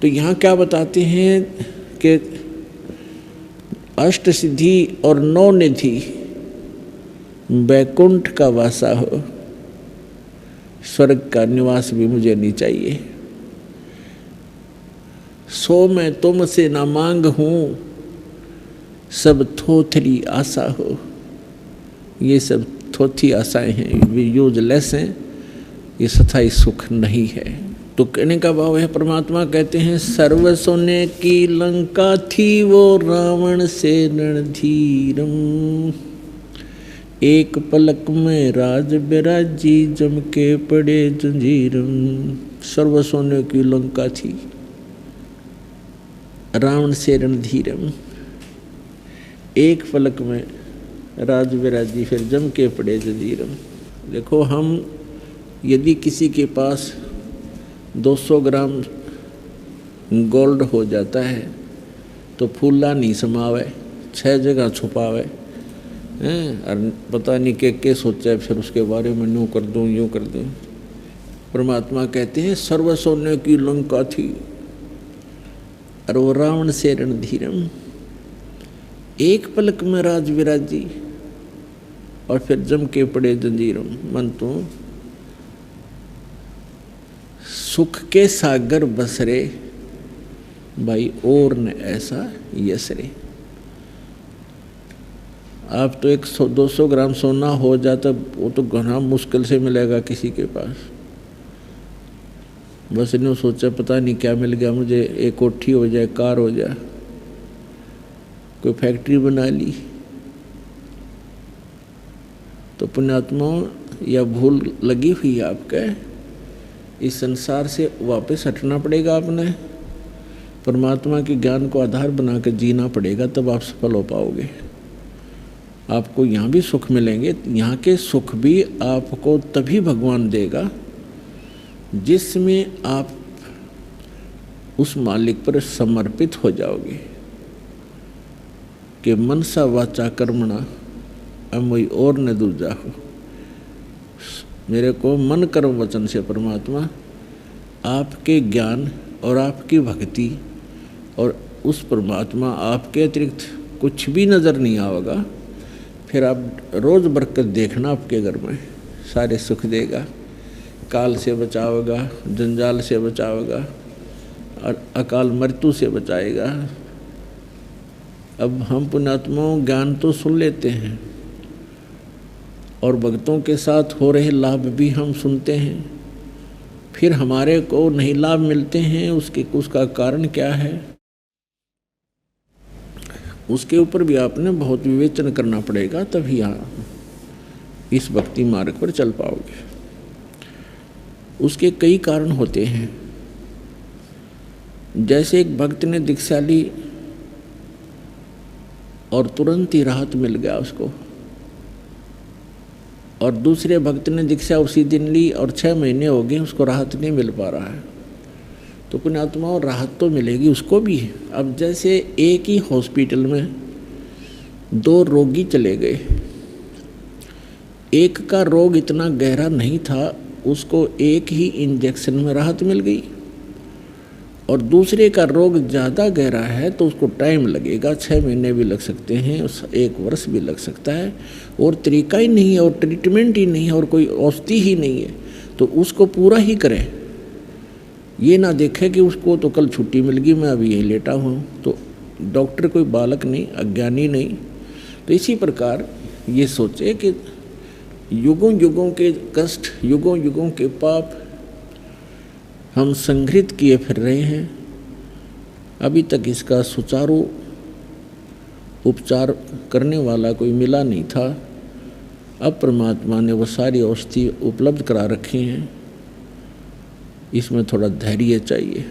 यहाँ क्या बताते हैं कि अष्ट सिद्धि और 9 निधि वैकुंठ का वासा हो, स्वर्ग का निवास भी मुझे नहीं चाहिए। सो मैं तुमसे ना मांग हूँ, सब थोथरी आशा हो। ये सब थोथी आशाएं हैं, वे यूजलेस हैं, ये सथाई सुख नहीं है। तो कहने का भाव है, परमात्मा कहते हैं सर्व सोने की लंका थी वो रावण से रणधीरम, एक पलक में राज बिराजी जम के पड़े जंजीरम। सर्व सोने की लंका थी, रावण से रणधीरम, एक पलक में राज बिराजी फिर जम के पड़े जंजीरम। देखो, हम यदि किसी के पास 200 ग्राम गोल्ड हो जाता है तो फूला नहीं समावे, 6 जगह छुपावे हैं, और पता नहीं के सोचा है फिर उसके बारे में यूँ कर दूँ यूँ कर दूँ। परमात्मा कहते हैं सर्व सोने की लंका थी और वो रावण से रणधीरम, एक पलक में राज विराजी और फिर जम के पड़े जंजीरम। मन तो सुख के सागर बसरे भाई और न ऐसा यसरे। आप तो 100-200 ग्राम सोना हो जाता, वो तो घना मुश्किल से मिलेगा किसी के पास। बस इन्होंने सोचा पता नहीं क्या मिल गया मुझे, एक कोठी हो जाए, कार हो जाए, कोई फैक्ट्री बना ली। तो पुण्यात्मा, या भूल लगी हुई है आपके, इस संसार से वापस हटना पड़ेगा आपने, परमात्मा के ज्ञान को आधार बना कर जीना पड़ेगा, तब आप सफल हो पाओगे। आपको यहाँ भी सुख मिलेंगे, यहाँ के सुख भी आपको तभी भगवान देगा जिसमें आप उस मालिक पर समर्पित हो जाओगे कि मनसा वाचा कर्मणा अमोई और न दूजा हो। मेरे को मन कर्म वचन से परमात्मा आपके ज्ञान और आपकी भक्ति और उस परमात्मा आपके अतिरिक्त कुछ भी नज़र नहीं आएगा। फिर आप रोज़ बरकत देखना, आपके घर में सारे सुख देगा, काल से बचावेगा, जंजाल से बचावेगा और अकाल मृत्यु से बचाएगा। अब हम पुण्यात्माओं ज्ञान तो सुन लेते हैं और भक्तों के साथ हो रहे लाभ भी हम सुनते हैं, फिर हमारे को नहीं लाभ मिलते हैं, उसका कारण क्या है, उसके ऊपर भी आपने बहुत विवेचन करना पड़ेगा, तभी आप इस भक्ति मार्ग पर चल पाओगे। उसके कई कारण होते हैं। जैसे एक भक्त ने दीक्षा ली और तुरंत ही राहत मिल गया उसको, और दूसरे भक्त ने दीक्षा उसी दिन ली और 6 महीने हो गए उसको राहत नहीं मिल पा रहा है। तो पुण्यात्मा, राहत तो मिलेगी उसको भी। अब जैसे एक ही हॉस्पिटल में 2 रोगी चले गए, एक का रोग इतना गहरा नहीं था, उसको एक ही इंजेक्शन में राहत मिल गई, और दूसरे का रोग ज़्यादा गहरा है तो उसको टाइम लगेगा, 6 महीने भी लग सकते हैं, 1 वर्ष भी लग सकता है, और तरीका ही नहीं है और ट्रीटमेंट ही नहीं है और कोई औषधि ही नहीं है, तो उसको पूरा ही करें। ये ना देखे कि उसको तो कल छुट्टी मिल गई, मैं अभी यहीं लेटा हूँ, तो डॉक्टर कोई बालक नहीं, अज्ञानी नहीं। तो इसी प्रकार ये सोचे कि युगों युगों के कष्ट, युगों युगों के पाप हम संग्रहित किए फिर रहे हैं, अभी तक इसका सुचारू उपचार करने वाला कोई मिला नहीं था। अब परमात्मा ने वो सारी औषधि उपलब्ध करा रखी हैं, इसमें थोड़ा धैर्य चाहिए।